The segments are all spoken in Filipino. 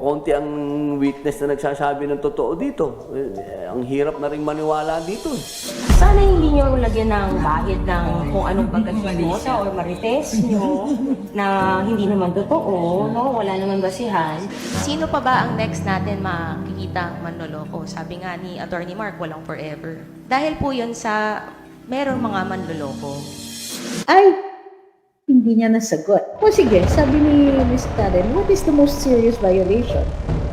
Kukunti ang witness na nagsasabi ng totoo dito. Ang hirap na rin maniwala dito. Sana hindi nyo lagyan ng bahid ng kung anong pagkakita or marites nyo na hindi naman totoo, no? Wala naman basihan. Sino pa ba ang next natin makikita manloloko? Sabi nga ni Atty. Mark, walang forever. Dahil po yun sa merong mga manloloko. Ay, hindi niya nasagot. O sige, sabi ni Ms. Karen, what is the most serious violation?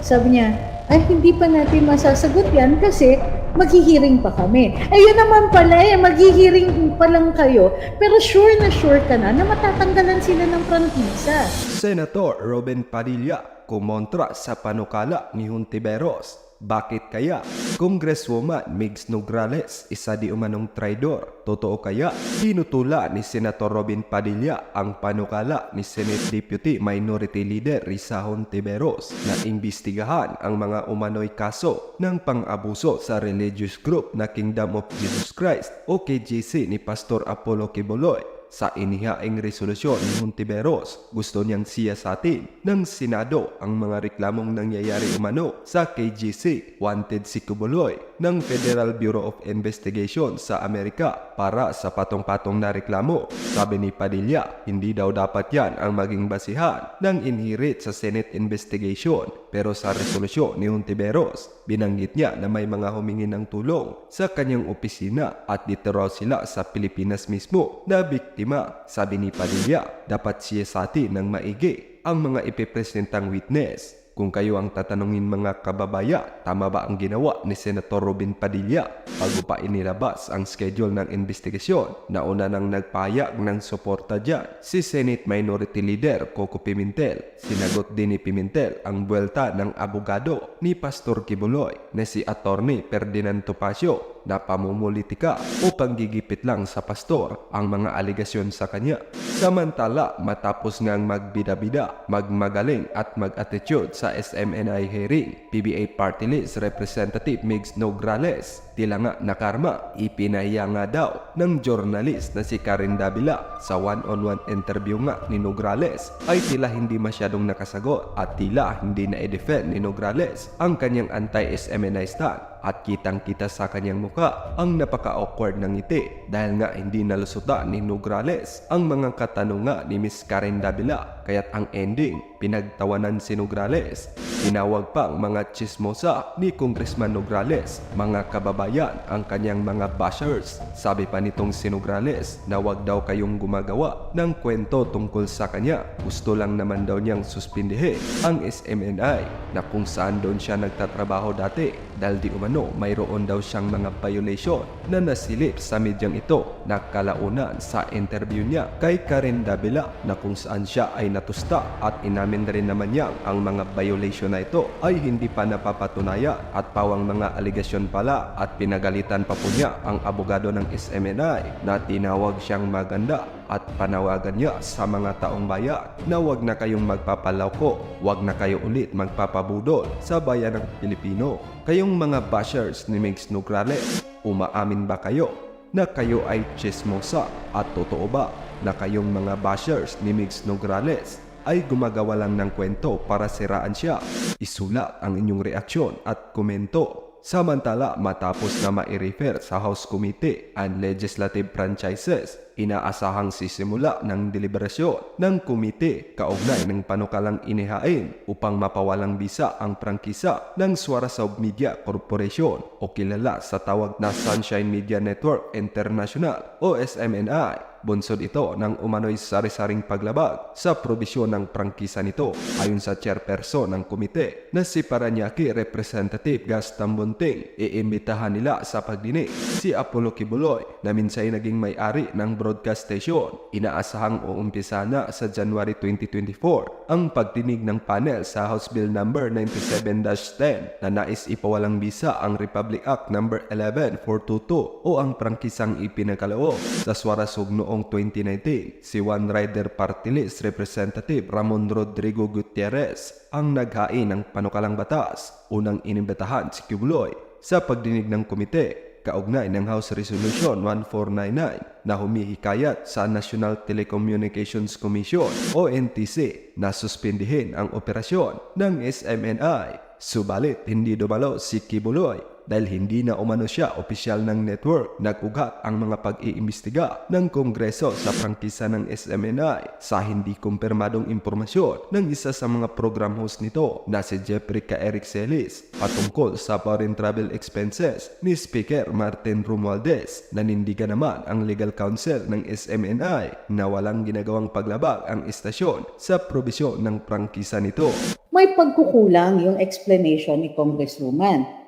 Sabi niya, ay hindi pa natin masasagot yan kasi maghihiring pa kami. Ayun naman pala maghihiring pa lang kayo, pero sure ka na matatanggalan sila ng prangkisa. Senator Robin Padilla kumontra sa panukala ni Hontiveros. Bakit kaya? Congresswoman Migs Nograles, isa di umanong traidor. Totoo kaya? Tinutula ni Senator Robin Padilla ang panukala ni Senate Deputy Minority Leader Risa Hontiveros na imbestigahan ang mga umano'y kaso ng pang-abuso sa religious group na Kingdom of Jesus Christ o KJC ni Pastor Apollo Quiboloy. Sa inihaing resolusyon ni Hontiveros, gusto niyang siyasatin ng Senado ang mga reklamong nangyayari umano sa KGC. Wanted si Quiboloy ng Federal Bureau of Investigation sa Amerika para sa patong-patong na reklamo. Sabi ni Padilla, hindi daw dapat yan ang maging basihan ng inherit sa Senate investigation. Pero sa resolusyon ni Hontiveros, binanggit niya na may mga humingi ng tulong sa kanyang opisina at dito raw sila sa Pilipinas mismo na biktima. Sabi ni Padilla, dapat siyasatin ng maigi ang mga ipipresentang witness. Kung kayo ang tatanungin mga kababayan, tama ba ang ginawa ni Senator Robin Padilla bago pa inilabas ang schedule ng investigasyon? Nauna nang nagpahayag ng suporta dyan si Senate Minority Leader Coco Pimentel. Sinagot din ni Pimentel ang buwelta ng abogado ni Pastor Quiboloy na si Atty. Ferdinand Topacio na pamumulitika o panggigipit lang sa pastor ang mga aligasyon sa kanya. Samantala, matapos ngang magbida-bida, magmagaling at mag-attitude sa SMNI hearing, PBA Party List Representative Migs Nograles, tila nga na karma, ipinahiya nga daw ng journalist na si Karen Davila sa one-on-one interview nga ni Nograles ay tila hindi masyadong nakasagot at tila hindi na i-defend ni Nograles ang kanyang anti-SMNI stand at kitang-kita sa kanyang mukha ang napaka-awkward ng ngiti dahil nga hindi nalusutan ni Nograles ang mga katanungan ni Miss Karen Davila kaya't ang ending, pinagtawanan si Nograles. Tinawag pang mga chismosa ni Congressman Nograles, mga kababayan ang kanyang mga bashers. Sabi pa nitong si Nograles na wag daw kayong gumagawa ng kwento tungkol sa kanya. Gusto lang naman daw niyang suspindihin ang SMNI na kung saan doon siya nagtatrabaho dati dahil di umano mayroon daw siyang mga violation na nasilip sa medyang ito na kalaunan sa interview niya kay Karen Davila na kung saan siya ay natusta at inamin rin naman niyang ang mga violation na ito ay hindi pa napapatunayan at pawang mga aligasyon pala at pinagalitan pa po niya ang abogado ng SMNI na tinawag siyang maganda at panawagan niya sa mga taong bayan na wag na kayong magpapalauko, wag na kayo ulit magpapabudol sa bayan ng Pilipino. Kayong mga bashers ni Migs Nograles, umaamin ba kayo na kayo ay chismosa at totoo ba na kayong mga bashers ni Migs Nograles ay gumagawa lang ng kwento para siraan siya? Isulat ang inyong reaksyon at komento. Samantala, matapos na mai-refer sa House Committee on Legislative Franchises, inaasahang sisimula ng deliberasyon ng komite kaugnay ng panukalang inihain upang mapawalang bisa ang prangkisa ng Suarasab Media Corporation o kilala sa tawag na Sunshine Media Network International o SMNI. Bunsod ito ng umano'y sari-saring paglabag sa probisyon ng prangkisa nito. Ayon sa chairperson ng komite na si Paranaque Representative Gas Tambunting, iimbitahan nila sa pagdinig si Apollo Quiboloy na minsay naging may-ari ng broadcast station. Inaasahang uumpisa na sa January 2024 ang pagdinig ng panel sa House Bill No. 97-10 na nais ipawalang bisa ang Republic Act No. 11422 o ang prangkisang ipinakaloob sa Suarasug noong 2019. Si One Rider Party List Representative Ramon Rodrigo Gutierrez ang naghain ng panukalang batas. Unang inimbitahan si Quiboloy sa pagdinig ng komite. kaugnay ng House Resolution 1499 na humihikayat sa National Telecommunications Commission o NTC na suspindihin ang operasyon ng SMNI. Subalit hindi dumalo si Kibuloy dahil hindi na umano siya opisyal ng network. Nag-ugat ang mga pag-iimbestiga ng Kongreso sa prangkisa ng SMNI sa hindi kumpirmadong impormasyon ng isa sa mga program host nito na si Jeffrey K. Eric Celis patungkol sa foreign travel expenses ni Speaker Martin Romualdez. Nanindigan naman ang legal counsel ng SMNI na walang ginagawang paglabag ang istasyon sa probisyon ng prangkisa nito. May pagkukulang yung explanation ni Congresswoman.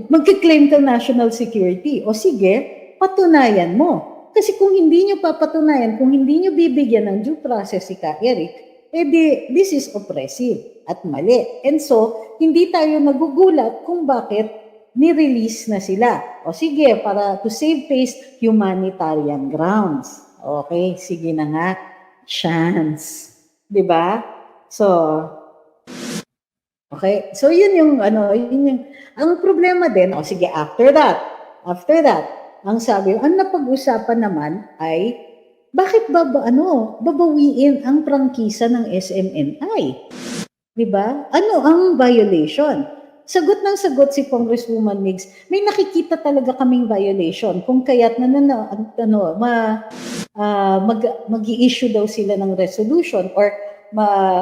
Magkiklaim ka national security. O sige, patunayan mo. Kasi kung hindi nyo papatunayan, kung hindi nyo bibigyan ng due process si Ka Eric, this is oppressive at mali. And so, hindi tayo nagugulat kung bakit ni-release na sila. O sige, para to save face, humanitarian grounds. Okay, sige na nga. Chance. Diba? So, okay, so yun yung ang problema din, o sige, after that, ang sabi, ang napag-usapan naman ay, bakit babawiin ang prangkisa ng SMNI? Diba? Ano ang violation? Sagot ng sagot si Congresswoman Migs, may nakikita talaga kaming violation, kung kaya't mag-i-issue daw sila ng resolution or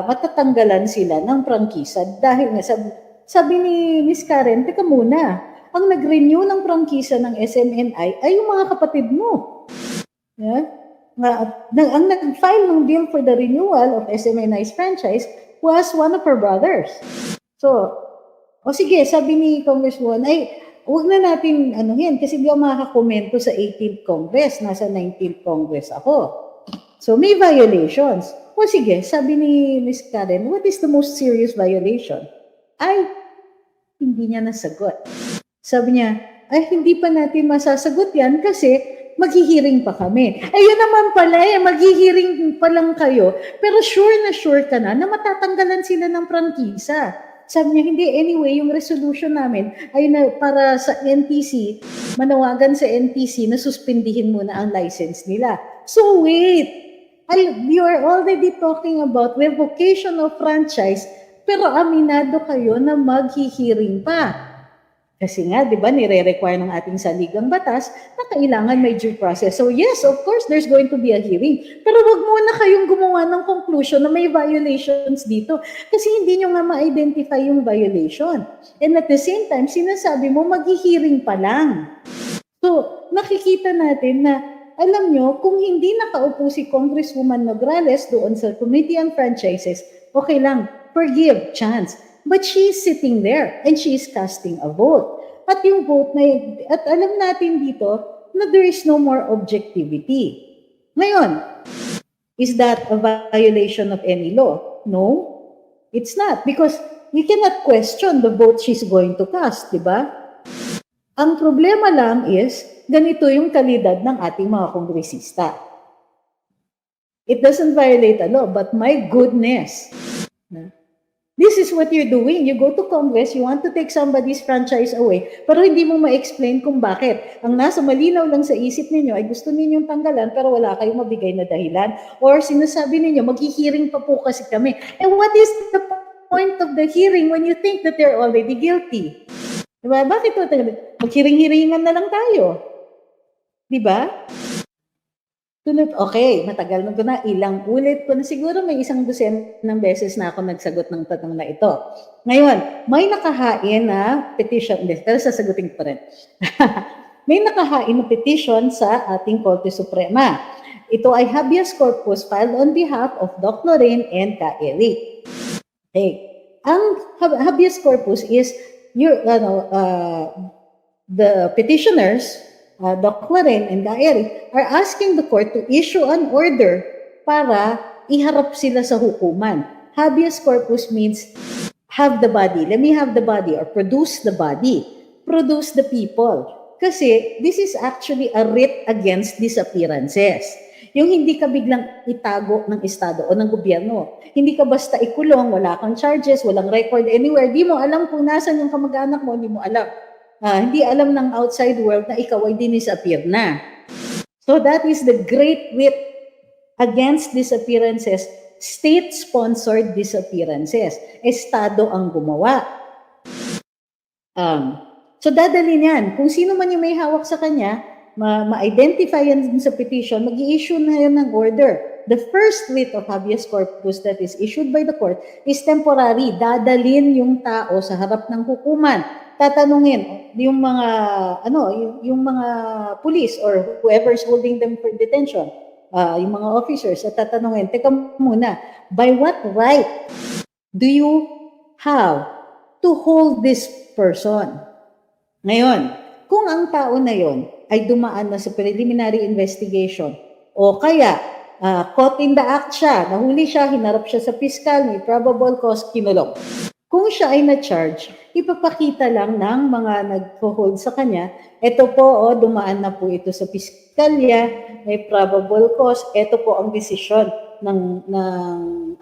matatanggalan sila ng prangkisa dahil nga sabi ni Miss Karen, teka muna, ang nag-renew ng prangkisa ng SMNI ay yung mga kapatid mo. Yeah? Ang nag-file ng bill for the renewal of SMNI's franchise was one of her brothers. So, o sige, sabi ni Congresswoman, ay, huwag na natin yan kasi di ako makakakomento sa 18th Congress, nasa 19th Congress ako. So, may violations. O sige, sabi ni Miss Karen, what is the most serious violation? Ay, hindi niya nasagot. Sabi niya, ay hindi pa natin masasagot yan kasi maghihiring pa kami. Ayun naman pala maghihiring pa lang kayo, pero sure ka na matatanggalan sila ng prangkisa. Sabi niya, hindi, anyway, yung resolution namin ay para sa NTC, manawagan sa NTC na suspindihin muna ang license nila. So wait, you are already talking about revocation of franchise, pero aminado kayo na maghihiring pa. Kasi nga, di ba, nire-require ng ating saligang batas na kailangan may due process. So yes, of course, there's going to be a hearing. Pero wag muna kayong gumawa ng conclusion na may violations dito. Kasi hindi nyo nga ma-identify yung violation. And at the same time, sinasabi mo, maghihiring pa lang. So, nakikita natin na alam nyo, kung hindi nakaupo si Congresswoman Nograles doon sa Committee on Franchises, okay lang, forgive, chance. But she is sitting there and she is casting a vote. At yung vote na yun, at alam natin dito na there is no more objectivity. Ngayon, is that a violation of any law? No, it's not. Because we cannot question the vote she's going to cast, di ba? Ang problema lang is, ganito yung kalidad ng ating mga kongresista. It doesn't violate a law, but my goodness, this is what you're doing. You go to Congress, you want to take somebody's franchise away, pero hindi mo ma-explain kung bakit. Ang nasa malinaw lang sa isip ninyo ay gusto ninyong tanggalan, pero wala kayong mabigay na dahilan. Or sinasabi ninyo, maghihiring pa po kasi kami. And what is the point of the hearing when you think that they're already guilty? Diba? Bakit ito? Maghiring-hiringan na lang tayo. Diba? Okay, matagal na ko na, ilang ulit ko na, siguro may 100 ng beses na ako nagsagot ng tanong na ito. Ngayon, may nakahain na petition, pero sasagutin ko pa rin. May nakahain na petition sa ating Korte Suprema. Ito ay habeas corpus filed on behalf of Doc Lorraine and Ka Eric. Okay. Ang habeas corpus is the petitioners, Doc Lorraine and Ka Eric, are asking the court to issue an order para iharap sila sa hukuman. Habeas corpus means have the body. Let me have the body or produce the body. Produce the people. Kasi this is actually a writ against disappearances. Yung hindi ka biglang itago ng Estado o ng gobyerno. Hindi ka basta ikulong, wala kang charges, walang record anywhere. Di mo alam kung nasan yung kamag-anak mo, hindi mo alam Hindi alam ng outside world na ikaw ay dinisappear na. So that is the great writ against disappearances, state-sponsored disappearances. Estado ang gumawa. So dadalhin yan. Kung sino man yung may hawak sa kanya, ma-identify yan sa petition, mag-i-issue na yan ng order. The first writ of habeas corpus that is issued by the court is temporary. Dadalhin yung tao sa harap ng hukuman. Tatanungin yung mga yung mga police or whoever is holding them for detention, yung mga officers, at tatanungin, teka muna, by what right do you have to hold this person? Ngayon, kung ang tao na yon ay dumaan na sa preliminary investigation o kaya caught in the act siya, nahuli siya, hinarap siya sa piskal, may probable cause, kinulong. Kung siya ay na-charge, ipapakita lang ng mga nag-hold sa kanya, ito po, dumaan na po ito sa piskalya, may probable cause, ito po ang desisyon ng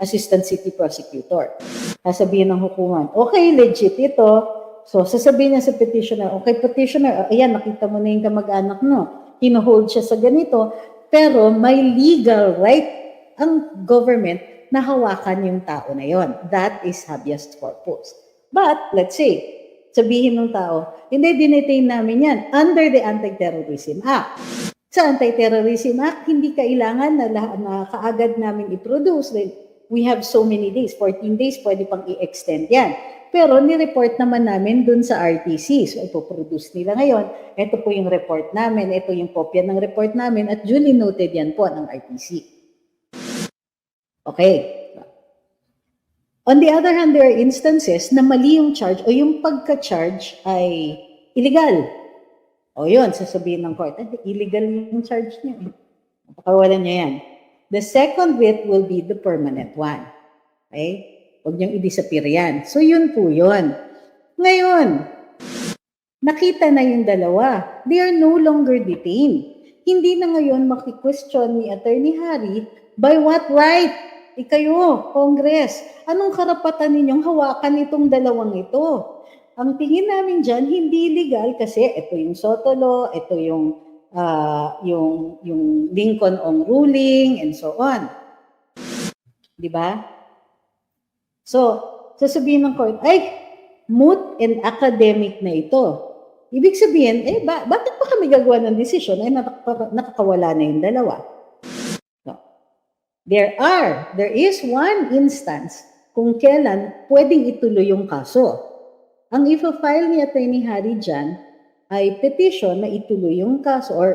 assistant city prosecutor. Sasabihin ng hukuman, okay, legit ito. So, sasabihin niya sa petitioner, okay, petitioner, ayan, nakita mo na yung kamag-anak mo, hinuhold siya sa ganito, pero may legal right ang government na hawakan yung tao na yon. That is habeas corpus. But, let's say, sabihin ng tao, hindi, dinetain namin yan under the Anti-Terrorism Act. Sa Anti-Terrorism Act, hindi kailangan na kaagad namin i-produce. We have so many days, 14 days, pwede pang i-extend yan. Pero ni-report naman namin dun sa RTC. So, ipoproduce nila ngayon. Ito po yung report namin. Ito yung kopya ng report namin. At duly noted yan po ng RTC. Okay. On the other hand, there are instances na mali yung charge o yung pagka-charge ay illegal. O yun, sasabihin ng court, illegal yung charge niya. Pakawalan niya yan. The second writ will be the permanent one. Okay? Huwag niyong i-disappear yan. So yun po yun. Ngayon, nakita na yung dalawa. They are no longer detained. Hindi na ngayon maki-question ni Atty. Harry, by what right? Ikayo, Congress, anong karapatan ninyong hawakan itong dalawang ito? Ang tingin namin dyan, hindi legal kasi ito yung Sotolo, ito yung Lincoln Ong ruling, and so on. Di ba? So, sasabihin ng court, ay, moot and academic na ito. Ibig sabihin, bakit pa kami gagawa ng desisyon? Ay, nakakawala na yung dalawa. There is one instance kung kailan pwedeng ituloy yung kaso. Ang i-file ni Atty. Harry dyan ay petition na ituloy yung kaso or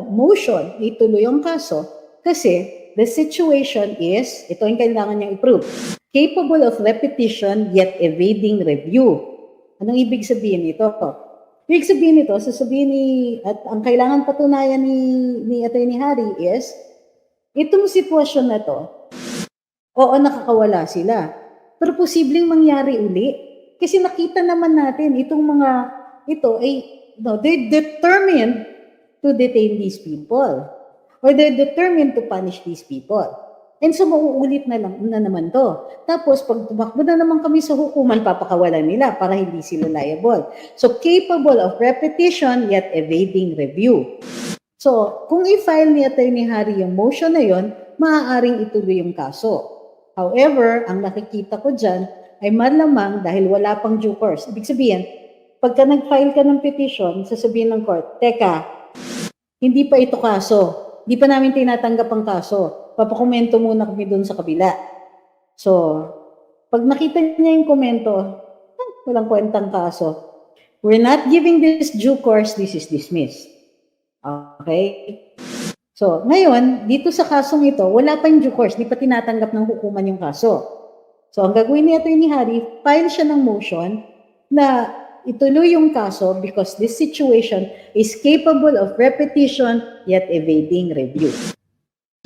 motion na ituloy yung kaso kasi the situation is, ito yung kailangan niyang i-prove, capable of repetition yet evading review. Anong ibig sabihin nito? Ibig sabihin nito, at ang kailangan patunayan ni Atty. Harry is, itong sitwasyon na to, oo, nakakawala sila. Pero posibleng mangyari uli. Kasi nakita naman natin, they're determined to detain these people. Or they're determined to punish these people. And so, mauulit na naman to. Tapos, pag tumakbo na naman kami sa hukuman, papakawalan nila para hindi sila liable. So, capable of repetition yet evading review. So, kung i-file ni Atty. Harry yung motion na yon, maaaring ituloy yung kaso. However, ang nakikita ko dyan ay malamang dahil wala pang due course. Ibig sabihin, pagka nag-file ka ng petition, sasabihin ng court, teka, hindi pa ito kaso. Hindi pa namin tinatanggap ang kaso. Papakomento muna kami dun sa kabila. So, pag nakita niya yung komento, walang kwentang kaso. We're not giving this due course, this is dismissed. Okay? So, ngayon, dito sa kasong ito, wala pa yung due course, di pa tinatanggap ng hukuman yung kaso. So, ang gagawin ni Atty. Harry, file siya ng motion na ituloy yung kaso because this situation is capable of repetition yet evading review.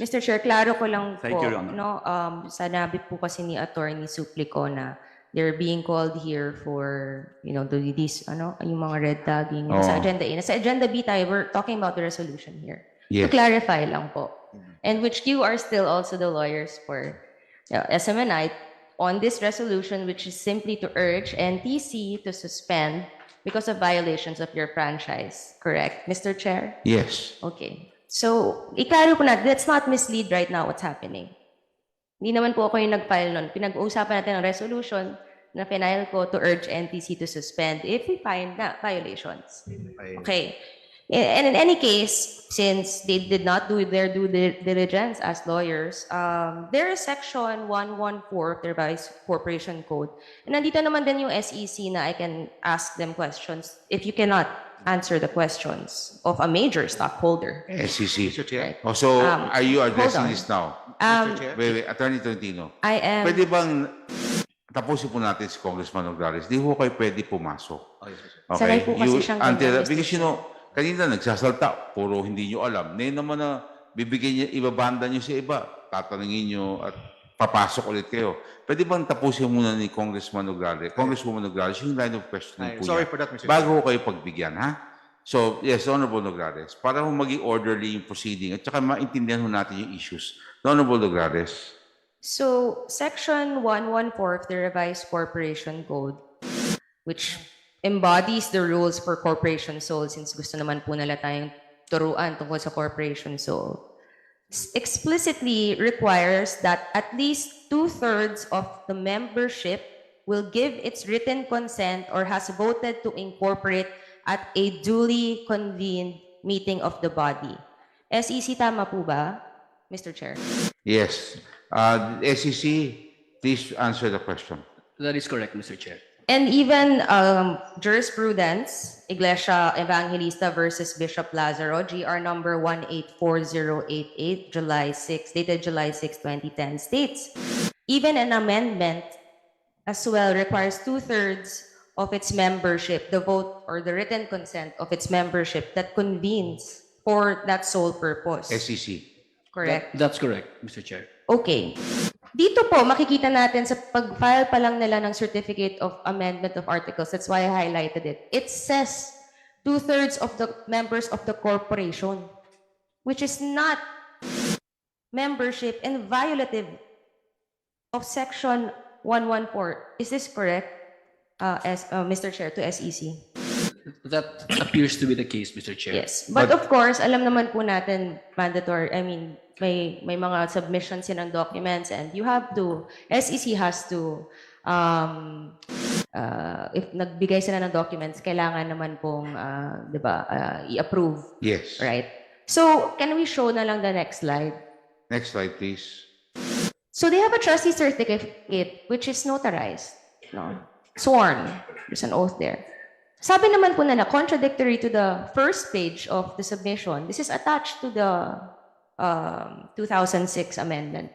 Mr. Chair, klaro ko lang Thank po, you, Your Honor. sanabi po kasi ni Attorney Suplico na they're being called here for, yung mga red tagging. Nasa agenda A. Nasa agenda B tayo, we're talking about the resolution here. Yes. To clarify lang po. And which you are still also the lawyers for SMNI on this resolution, which is simply to urge NTC to suspend because of violations of your franchise, correct, Mr. Chair? Yes. Okay. So, i-clarify po natin, let's not mislead right now what's happening. Hindi naman po ako yung nag-file nun. Pinag-uusapan natin ang resolution na final ko to urge NTC to suspend if we find na violations. Okay. And in any case, since they did not do their due diligence as lawyers, there is section 114 of the revised corporation code. And nandito naman din yung SEC na I can ask them questions if you cannot answer the questions of a major stockholder. SEC. Mr. Chair. Right. Oh, so, are you addressing hold on. this now? Mr. Chair. Wait, Attorney Tolentino. I am... Pwede bang tapusin po natin si Congressman Nograles? Di po kayo pwede pumasok. Oh, yes, sir. Okay? Sanay po kasi siyang ganyan, until, Mr. because you know, kanina nagsasalta, puro hindi nyo alam. Ngayon naman na bibigyan niya, ibabanda nyo sa iba, tatanungin nyo at papasok ulit kayo. Pwede bang tapusin muna ni Congressman Nograles, Congresswoman Nograles, yung line of questioning po Sorry niya, for that, Mr. bago kayo pagbigyan, ha? So, yes, Honorable Nograles, para ho maging orderly yung proceeding at saka maintindihan ho natin yung issues. Honorable Nograles. So, Section 114 of the Revised Corporation Code, which embodies the rules for corporation soul, since gusto naman po nila tayong turuan tungkol sa corporation soul, explicitly requires that at least 2/3 of the membership will give its written consent or has voted to incorporate at a duly convened meeting of the body. SEC, tama po ba, Mr. Chair? Yes. SEC, please answer the question. That is correct, Mr. Chair. And even jurisprudence, Iglesia Evangelista versus Bishop Lazaro, GR number 184088, July 6, dated July 6, 2010, states, even an amendment as well requires 2/3 of its membership, the vote or the written consent of its membership that convenes for that sole purpose. SEC. Correct? That's correct, Mr. Chair. Okay. Dito po, makikita natin sa pag-file pa lang nila ng Certificate of Amendment of Articles, that's why I highlighted it. It says 2/3 of the members of the corporation, which is not membership and violative of Section 114. Is this correct, Mr. Chair, to SEC? That appears to be the case, Mr. Chair. Yes. But of course, alam naman po natin, mandatory, may mga submissions yan ng documents and you have to, SEC has to, if nagbigay sila ng documents, kailangan naman pong, di ba, i-approve. Yes. Right? So, can we show na lang the next slide? Next slide, please. So, they have a trustee certificate which is notarized, no? Sworn. There's an oath there. Sabi naman po nila, contradictory to the first page of the submission, this is attached to the 2006 amendment.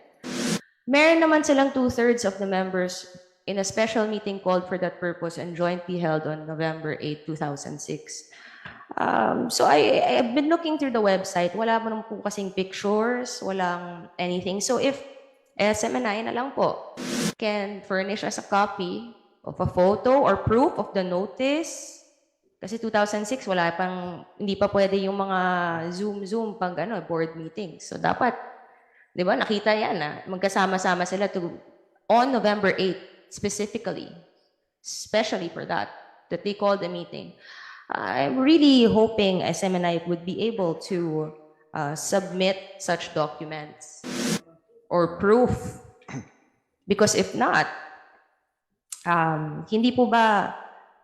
Meron naman silang 2/3 of the members in a special meeting called for that purpose and jointly held on November 8, 2006. So I've been looking through the website. Wala mo naman po kasing pictures, walang anything. So if SMNI na lang po can furnish us a copy of a photo or proof of the notice. Kasi 2006, hindi pa pwede yung mga Zoom pag board meetings. So dapat, di ba, nakita yan na magkasama-sama sila on November 8 specifically, especially for that they called a meeting. I'm really hoping SMNI would be able to submit such documents or proof. Because if not, hindi po ba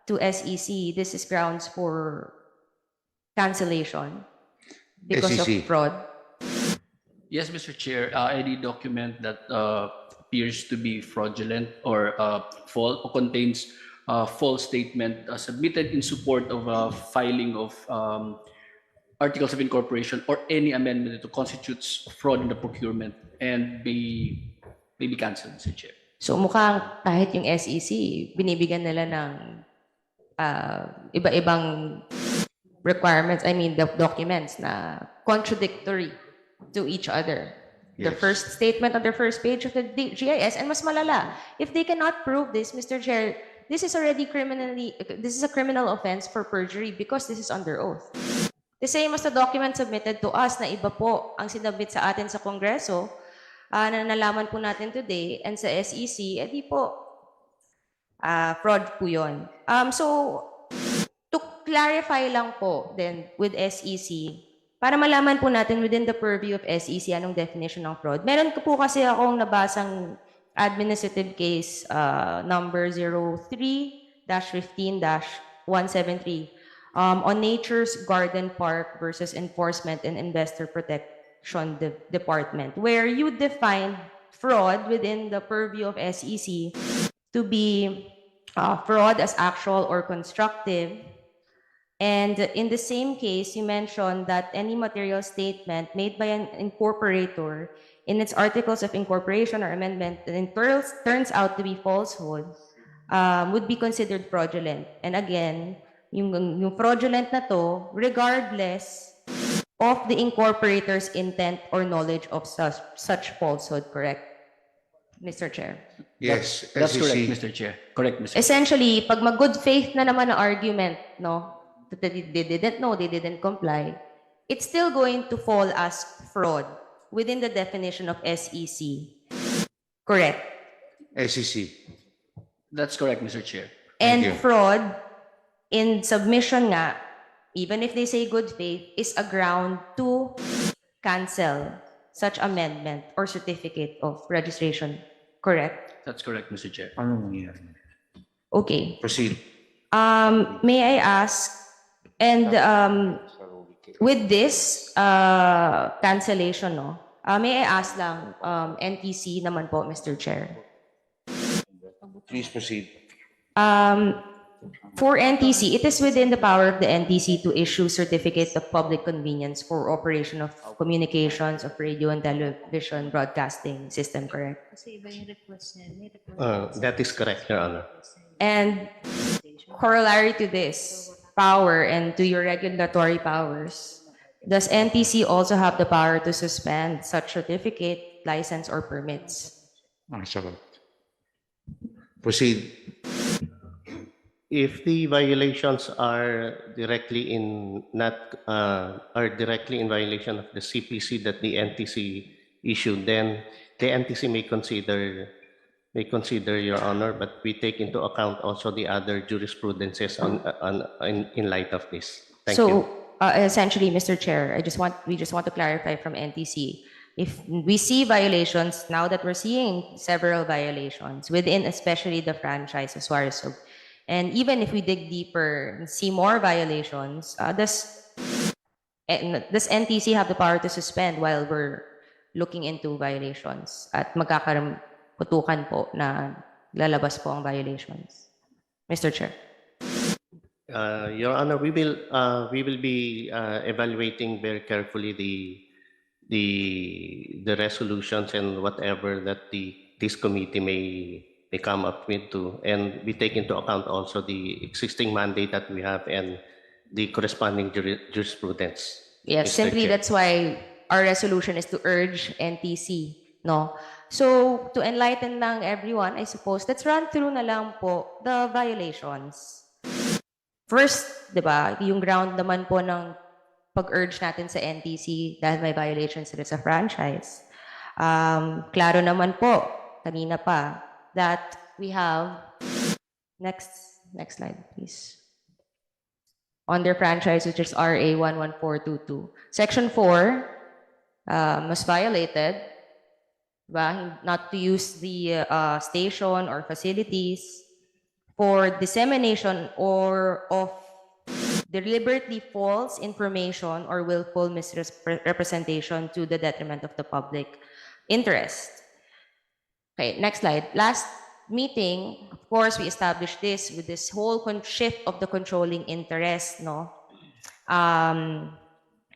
to SEC, this is grounds for cancellation because of SEC. fraud? Yes, Mr. Chair. Any document that appears to be fraudulent or false or contains false statement submitted in support of filing of articles of incorporation or any amendment that constitutes fraud in the procurement and may be cancelled, Mr. Chair. So mukhang kahit yung SEC, binibigyan nila ng iba-ibang requirements, the documents na contradictory to each other. The Yes. first statement on the first page of the GIS, and mas malala, if they cannot prove this, Mr. Chair, this is a criminal offense for perjury because this is under oath. The same as the document submitted to us na iba po ang sinabit sa atin sa Kongreso, na nalaman po natin today, and sa SEC, di po, fraud po yun. So, clarify lang po then with SEC, para malaman po natin within the purview of SEC anong definition ng fraud. Meron ko po kasi akong nabasang administrative case number 03-15-173 on Nature's Garden Park versus Enforcement and Investor Protection Department, where you define fraud within the purview of SEC to be fraud as actual or constructive. And in the same case, you mentioned that any material statement made by an incorporator in its articles of incorporation or amendment that turns out to be falsehood would be considered fraudulent. And again, yung fraudulent na to, regardless of the incorporator's intent or knowledge of such falsehood, correct, Mr. Chair? Yes, That's correct, SEC. Mr. Chair. Correct, Mr. Chair. Essentially, pag mag-good faith na naman na argument, no, that they didn't know, they didn't comply, it's still going to fall as fraud within the definition of SEC. Correct. SEC. That's correct, Mr. Chair. And you. fraud in submission nga, even if they say good faith, is a ground to cancel such amendment or certificate of registration. Correct? That's correct, Mr. Chair. Ano nangyayari? Okay. Proceed. May I ask, and with this cancellation, no, may I ask lang, NTC naman po, Mr. Chair. Please proceed. For NTC, it is within the power of the NTC to issue certificate of public convenience for operation of communications of radio and television broadcasting system, correct? That is correct, Your Honor. And corollary to this power and to your regulatory powers, does NTC also have the power to suspend such certificate, license, or permits? Sagot. Proceed. If the violations are directly in violation of the CPC that the NTC issued, then the NTC may consider, Your Honor, but we take into account also the other jurisprudences in light of this. Thank you. Essentially, Mr. Chair, we just want to clarify from NTC. If we see violations, now that we're seeing several violations within especially the franchise as far as, and even if we dig deeper and see more violations, does NTC have the power to suspend while we're looking into violations at magkakaputukan po na lalabas po ang violations? Mr. Chair. Your Honor, we will be evaluating very carefully the resolutions and whatever that this committee may come up with too, and we take into account also the existing mandate that we have and the corresponding jurisprudence. Yes, Mr. simply Chair. that's why our resolution is to urge NTC, no? So, to enlighten lang everyone, I suppose, let's run through na lang po the violations. First, di ba, yung ground naman po ng pag-urge natin sa NTC dahil may violations sila sa franchise. Klaro naman po, kanina pa, that we have, next slide, please. On their franchise, which is RA 11422. Section 4 was violated, diba? Not to use the station or facilities for dissemination or of deliberately false information or willful misrepresentation to the detriment of the public interest. Okay, next slide. Last meeting, of course, we established this with this whole shift of the controlling interest, no?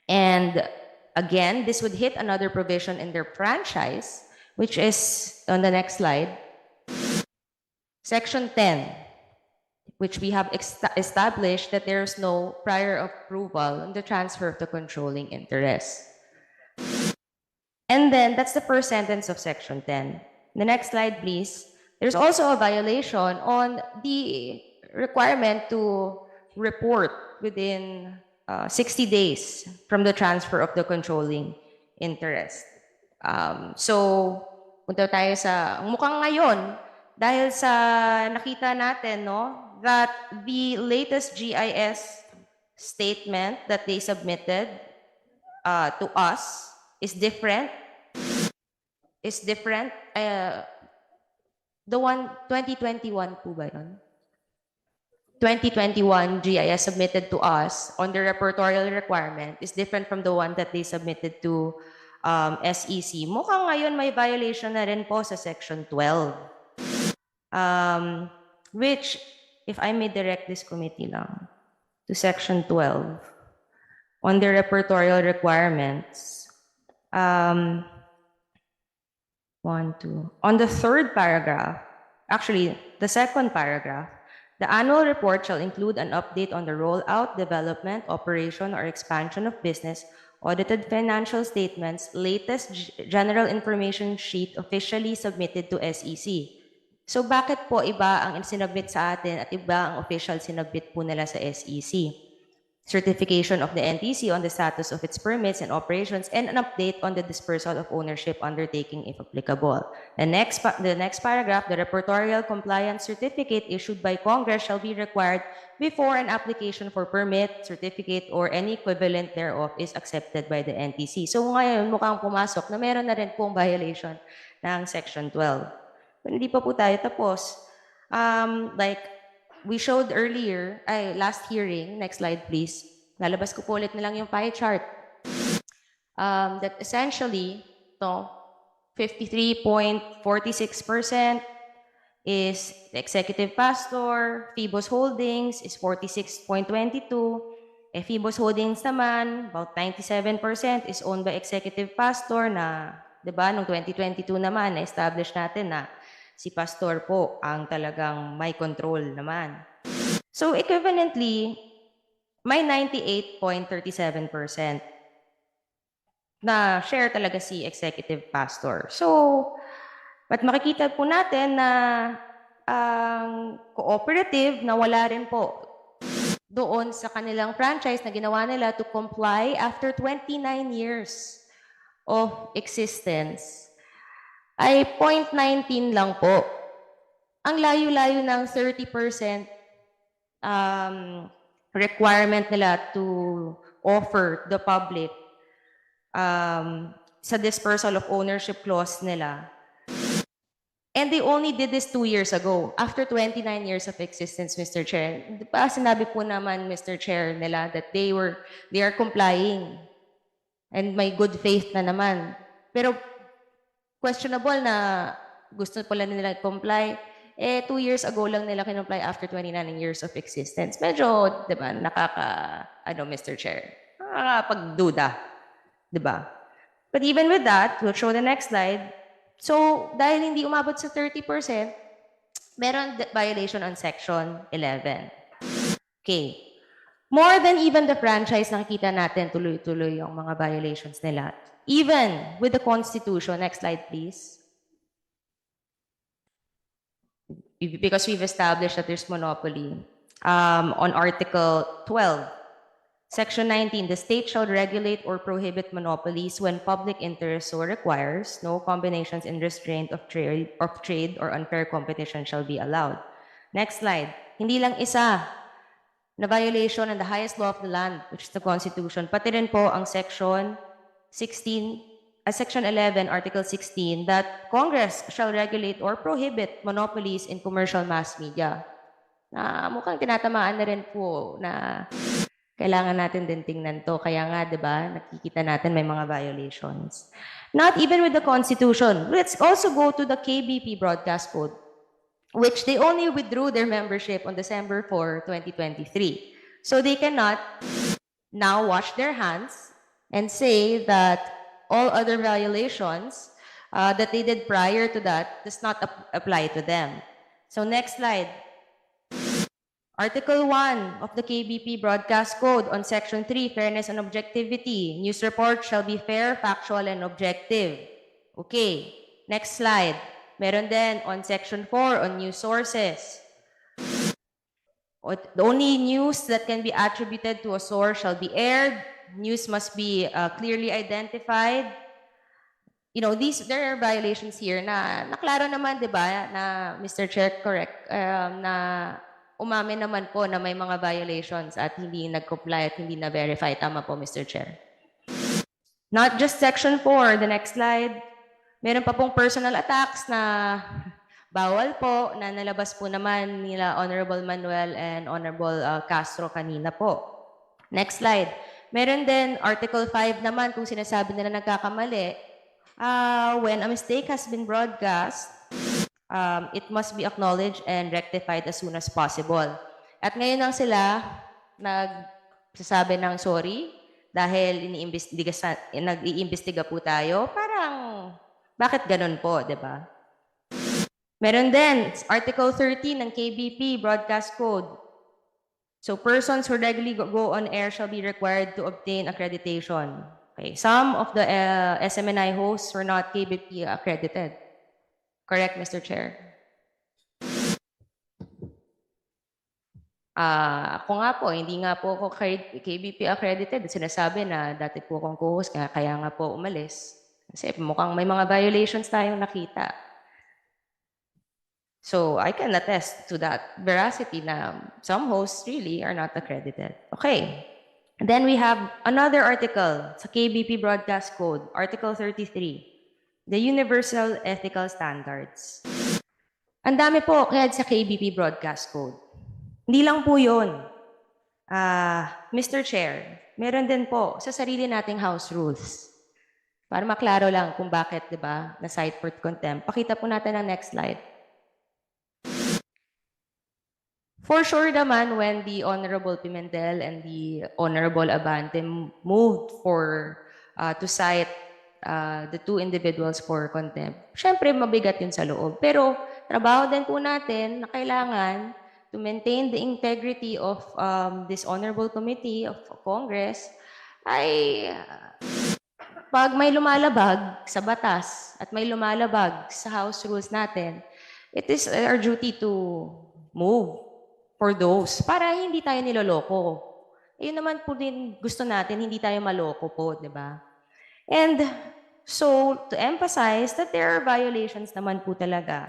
And again, this would hit another provision in their franchise, which is on the next slide, Section 10, which we have established that there is no prior approval on the transfer of the controlling interest. And then that's the first sentence of Section 10. The next slide, please. There's also a violation on the requirement to report within 60 days from the transfer of the controlling interest. So, punta tayo sa mukhang ngayon, dahil sa nakita natin, no, that the latest GIS statement that they submitted to us is different. The one 2021 po ba yun? 2021 GIS submitted to us on the repertorial requirement is different from the one that they submitted to SEC. Mukhang ngayon may violation na rin po sa Section 12. Which, if I may direct this committee lang to Section 12 on the repertorial requirements. On the third paragraph, actually, the second paragraph, the annual report shall include an update on the rollout, development, operation, or expansion of business, audited financial statements, latest general information sheet officially submitted to SEC. So bakit po iba ang sinubmit sa atin at iba ang official sinubmit po nila sa SEC? Certification of the NTC on the status of its permits and operations, and an update on the dispersal of ownership undertaking if applicable. The next paragraph, the repertorial compliance certificate issued by Congress shall be required before an application for permit, certificate, or any equivalent thereof is accepted by the NTC. So ngayon, mukhang pumasok na meron na rin pong violation ng Section 12. But hindi pa po tayo tapos. Like we showed earlier, last hearing, next slide please, lalabas ko po ulit na lang yung pie chart. That essentially, 53.46% is the executive pastor, Phoebus Holdings is 46.22%, Phoebus Holdings naman, about 97% is owned by executive pastor na, di ba, noong 2022 naman, na-establish natin na si pastor po ang talagang may control naman. So equivalently, may 98.37% na share talaga si executive pastor. So, but makikita po natin na ang cooperative na wala rin po doon sa kanilang franchise na ginawa nila to comply after 29 years of existence ay 0.19 lang po. Ang layo-layo ng 30% requirement nila to offer the public sa dispersal of ownership clause nila. And they only did this 2 years ago, after 29 years of existence, Mr. Chair. Sinabi po naman, Mr. Chair, nila that they are complying and may good faith na naman. Pero questionable na gusto pala nila comply. 2 years ago lang nila kinomply after 29 years of existence. Medyo, di ba, Mr. Chair, nakakapagduda. Di ba? But even with that, we'll show the next slide. So, dahil hindi umabot sa 30%, meron violation on Section 11. Okay. More than even the franchise, nakikita natin tuloy-tuloy yung mga violations nila. Even with the Constitution, next slide please. Because we've established that there's monopoly. On Article 12, Section 19, the state shall regulate or prohibit monopolies when public interest so requires. No combinations in restraint of trade or unfair competition shall be allowed. Next slide. Hindi lang isa na violation of the highest law of the land, which is the Constitution, pati rin po ang Section 11, Article 16, that Congress shall regulate or prohibit monopolies in commercial mass media. Na mukhang tinatamaan na rin po na kailangan natin din tingnan to. Kaya nga, di ba, nakikita natin may mga violations. Not even with the Constitution. Let's also go to the KBP Broadcast Code, which they only withdrew their membership on December 4, 2023. So they cannot now wash their hands and say that all other violations that they did prior to that does not apply to them. So next slide. Article 1 of the KBP Broadcast Code on Section 3, Fairness and Objectivity. News report shall be fair, factual, and objective. Okay, next slide. Meron din on Section 4 on news sources. The only news that can be attributed to a source shall be aired. News must be clearly identified. You know, there are violations here na naklaro naman, di ba, na Mr. Chair, correct, na umamin naman po na may mga violations at hindi nag-comply at hindi na-verify. Tama po, Mr. Chair. Not just Section 4, the next slide. Meron pa pong personal attacks na bawal po, na nalabas po naman nila Honorable Manuel and Honorable Castro kanina po. Next slide. Meron din Article 5 naman kung sinasabi nila nagkakamali. When a mistake has been broadcast, it must be acknowledged and rectified as soon as possible. At ngayon lang sila nagsasabi ng sorry dahil nag-iimbestiga po tayo. Parang, bakit ganun po, di ba? Meron din, Article 13 ng KBP Broadcast Code. So persons who regularly go on air shall be required to obtain accreditation. Okay. Some of the SMNI hosts were not KBP accredited. Correct, Mr. Chair? Ako nga po, hindi nga po ako KBP accredited. Sinasabi na dati po akong co-host, kaya nga po umalis. Kasi mukhang may mga violations tayong nakita. So I can attest to that veracity na some hosts really are not accredited. Okay. And then we have another article sa KBP Broadcast Code, Article 33, the Universal Ethical Standards. Ang dami po kaya sa KBP Broadcast Code. Hindi lang po yun. Mr. Chair, meron din po sa sarili nating house rules. Para maklaro lang kung bakit, di ba, na-cite for contempt. Pakita po natin ang next slide. For sure naman, when the Honorable Pimentel and the Honorable Abante moved to cite the two individuals for contempt, syempre mabigat yun sa loob. Pero trabaho din po natin na kailangan to maintain the integrity of this Honorable Committee of Congress ay pag may lumalabag sa batas at may lumalabag sa House rules natin, it is our duty to move for those, para hindi tayo niloloko. Yun naman po din gusto natin, hindi tayo maloko po, di ba? And so, to emphasize that there are violations naman po talaga,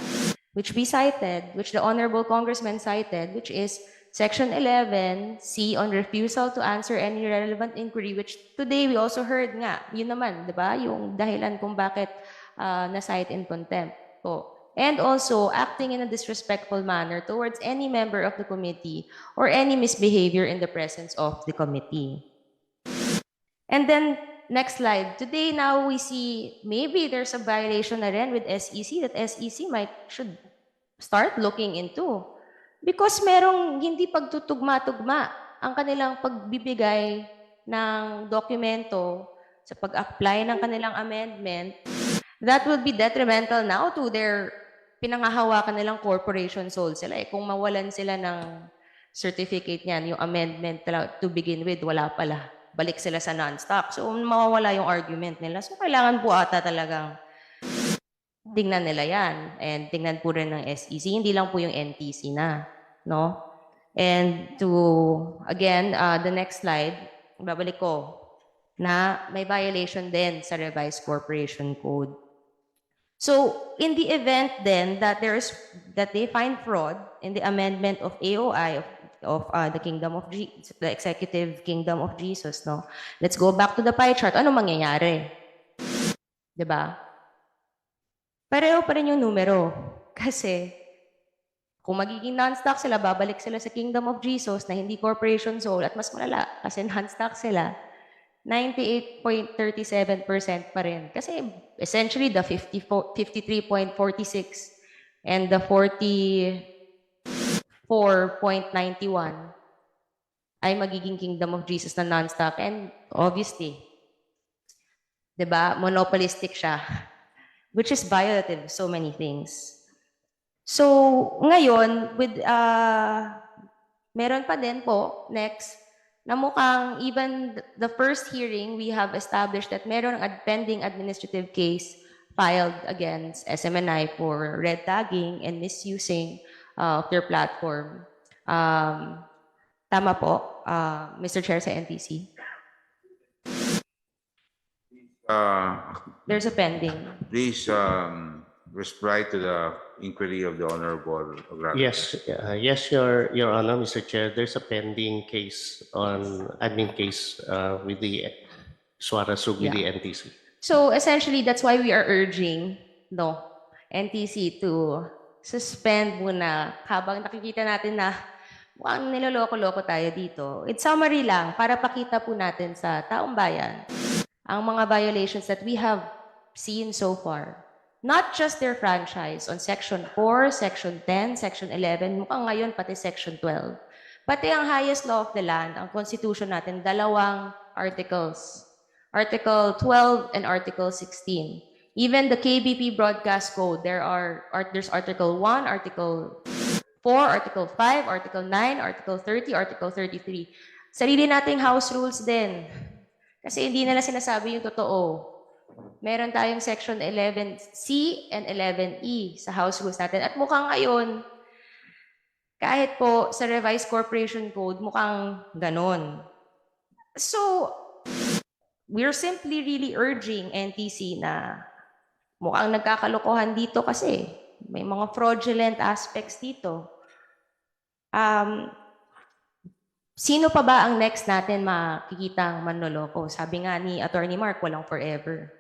which we cited, which the Honorable Congressman cited, which is Section 11C on refusal to answer any relevant inquiry, which today we also heard nga, yun naman, di ba? Yung dahilan kung bakit na-cite in contempt po. And also acting in a disrespectful manner towards any member of the committee or any misbehavior in the presence of the committee. And then, next slide. Today, now we see maybe there's a violation na rin with SEC that SEC should start looking into. Because merong hindi pagtutugma-tugma ang kanilang pagbibigay ng dokumento sa pag-apply ng kanilang amendment. That would be detrimental now to their pinangahawakan nilang corporation sole sila. Kung mawalan sila ng certificate niyan, yung amendment to begin with, wala pala. Balik sila sa non-stock. So, mawawala yung argument nila. So, kailangan po ata talagang tingnan nila yan. And tingnan po rin ng SEC. Hindi lang po yung NTC na. No? And again, the next slide, babalik ko, na may violation din sa revised corporation code. So, in the event then that they find fraud in the amendment of AOI of the the Executive Kingdom of Jesus, no? Let's go back to the pie chart. Ano mangyayari? 'Di ba? Pareho pa rin yung numero. Kasi kung magiging non-stock sila, babalik sila sa Kingdom of Jesus na hindi corporation sole at mas malala kasi non-stock sila. 98.37% pa rin. Kasi essentially the 53.46 and the 44.91 ay magiging Kingdom of Jesus na non-stock. And obviously, diba, monopolistic siya, which is violative of so many things. So, ngayon, meron pa din po, next, na mukhang even the first hearing, we have established that meron pending administrative case filed against SMNI for red tagging and misusing of their platform. Tama po, Mr. Chair sa NTC? There's a pending. Please reply to the inquiry of the Honorable Obrado. Yes, yes, Your Honor, Mr. Chair, there's a pending case on admin case with the Suarez with the NTC. So essentially, that's why we are urging NTC to suspend muna habang nakikita natin na mukhang niloloko-loko tayo dito. In summary lang, para pakita po natin sa taong bayan ang mga violations that we have seen so far. Not just their franchise on Section 4, Section 10, Section 11, mukhang ngayon pati Section 12. Pati ang highest law of the land, ang Constitution natin, dalawang articles. Article 12 and Article 16. Even the KBP Broadcast Code, there's Article 1, Article 4, Article 5, Article 9, Article 30, Article 33. Sarili nating house rules din. Kasi hindi nila sinasabi yung totoo. Meron tayong Section 11C and 11E sa house rules natin. At mukhang ngayon, kahit po sa Revised Corporation Code, mukhang ganon. So, we're simply really urging NTC na mukhang nagkakalokohan dito kasi may mga fraudulent aspects dito. Sino pa ba ang next natin makikitang manloloko? Sabi nga ni Atty. Mark, walang forever.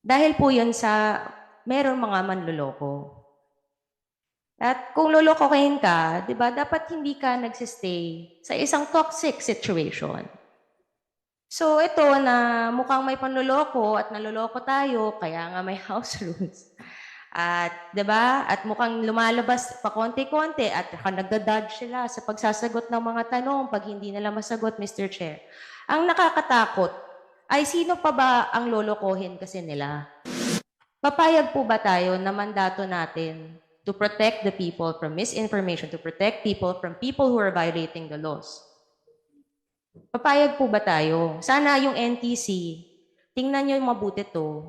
Dahil po yun sa meron mga manloloko. At kung lolokohin ka, di ba, dapat hindi ka nagsistay sa isang toxic situation. So ito na mukhang may panloloko at naloloko tayo, kaya nga may house rules. At 'di ba? At mukhang lumalabas pa konti-konti at nagda-dodge sila sa pagsasagot ng mga tanong pag hindi nila masagot, Mr. Chair. Ang nakakatakot ay sino pa ba ang lolokohin kasi nila? Papayag po ba tayo na mandato natin to protect the people from misinformation, to protect people from people who are violating the laws? Papayag po ba tayo? Sana yung NTC, tingnan nyo mabuti to,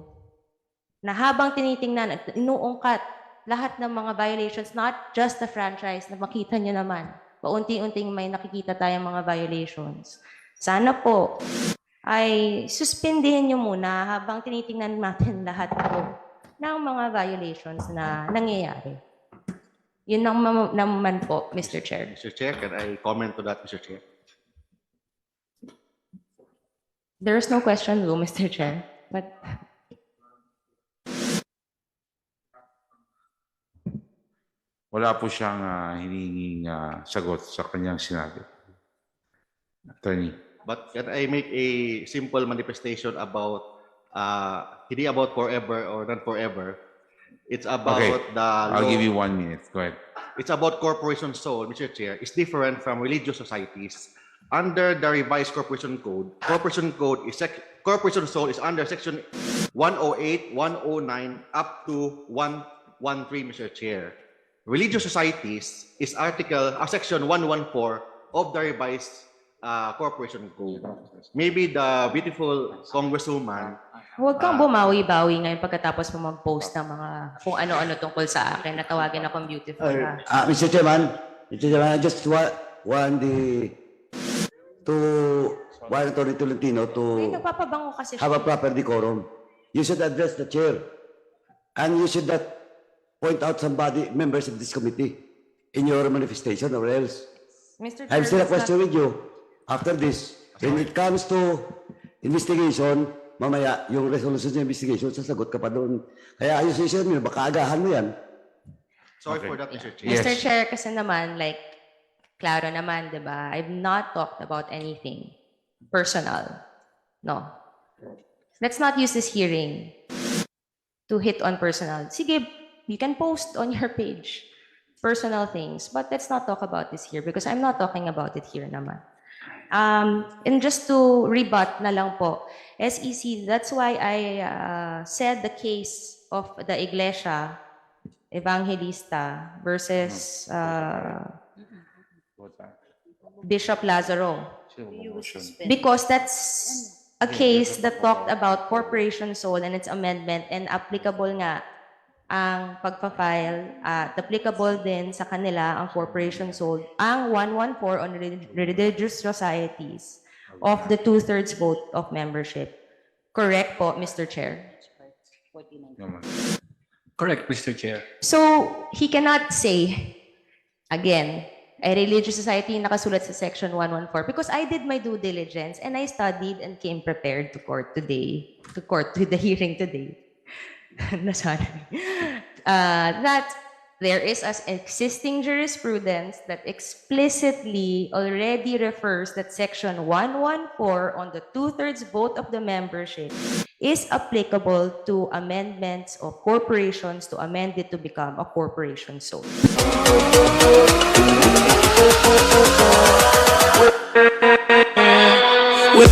na habang tinitingnan at inuungkat lahat ng mga violations, not just the franchise, na makita nyo naman, paunti-unting may nakikita tayong mga violations. Sana po ay suspindihin nyo muna habang tinitingnan natin lahat po ng mga violations na nangyayari. Yun naman po, Mr. Chair. Mr. Chair, can I comment to that, Mr. Chair? There is no question, though, Mr. Chair. But Wala po siyang hinihinging sagot sa kanyang sinabi. Attorney. But can I make a simple manifestation about, hindi about forever or not forever. It's about Okay. the I'll law. give you 1 minute. Go ahead. It's about corporation soul, Mr. Chair. It's different from religious societies. Under the revised corporation soul is under section 108, 109, up to 113, Mr. Chair. Religious societies is section 114 of the revised corporation code. Maybe the beautiful congresswoman. huwag kang bumawi-bawi ngayon pagkatapos mo mag-post ng mga kung ano-ano tungkol sa akin na tawagin akong beautiful. Mr. Chairman, I just want Attorney Tolentino Ay, to nagpapabango kasi have a siya. proper decorum. You should address the chair. And you should not point out members of this committee in your manifestation or else. Mr. I have still a that's question with you after this. When it comes to investigation, mamaya yung resolution ng investigation, sasagot ka pa doon. Kaya ayusin siya nyo, baka agahan mo yan. Sorry Okay. for that, Mr. Chair. Yes. Mr. Chair, kasi naman, like, klaro naman, di ba? I've not talked about anything personal. No. Let's not use this hearing to hit on personal. Sige, you can post on your page personal things, but let's not talk about this here because I'm not talking about it here naman. And just to rebut na lang po, SEC, that's why I said the case of the Iglesia Evangelista versus Bishop Lazaro. Because that's a case that talked about corporation soul and its amendment and applicable nga ang pagpa-file at applicable din sa kanila ang corporation soul, ang 114 on religious societies of the 2/3 vote of membership. Correct po, Mr. Chair. Naman. Correct, Mr. Chair. So, he cannot say, again, a religious society nakasulat sa section 114 because I did my due diligence and I studied and came prepared to court to the hearing today. That there is an existing jurisprudence that explicitly already refers that section 114 on the 2/3 vote of the membership is applicable to amendments of corporations to amend it to become a corporation sole. With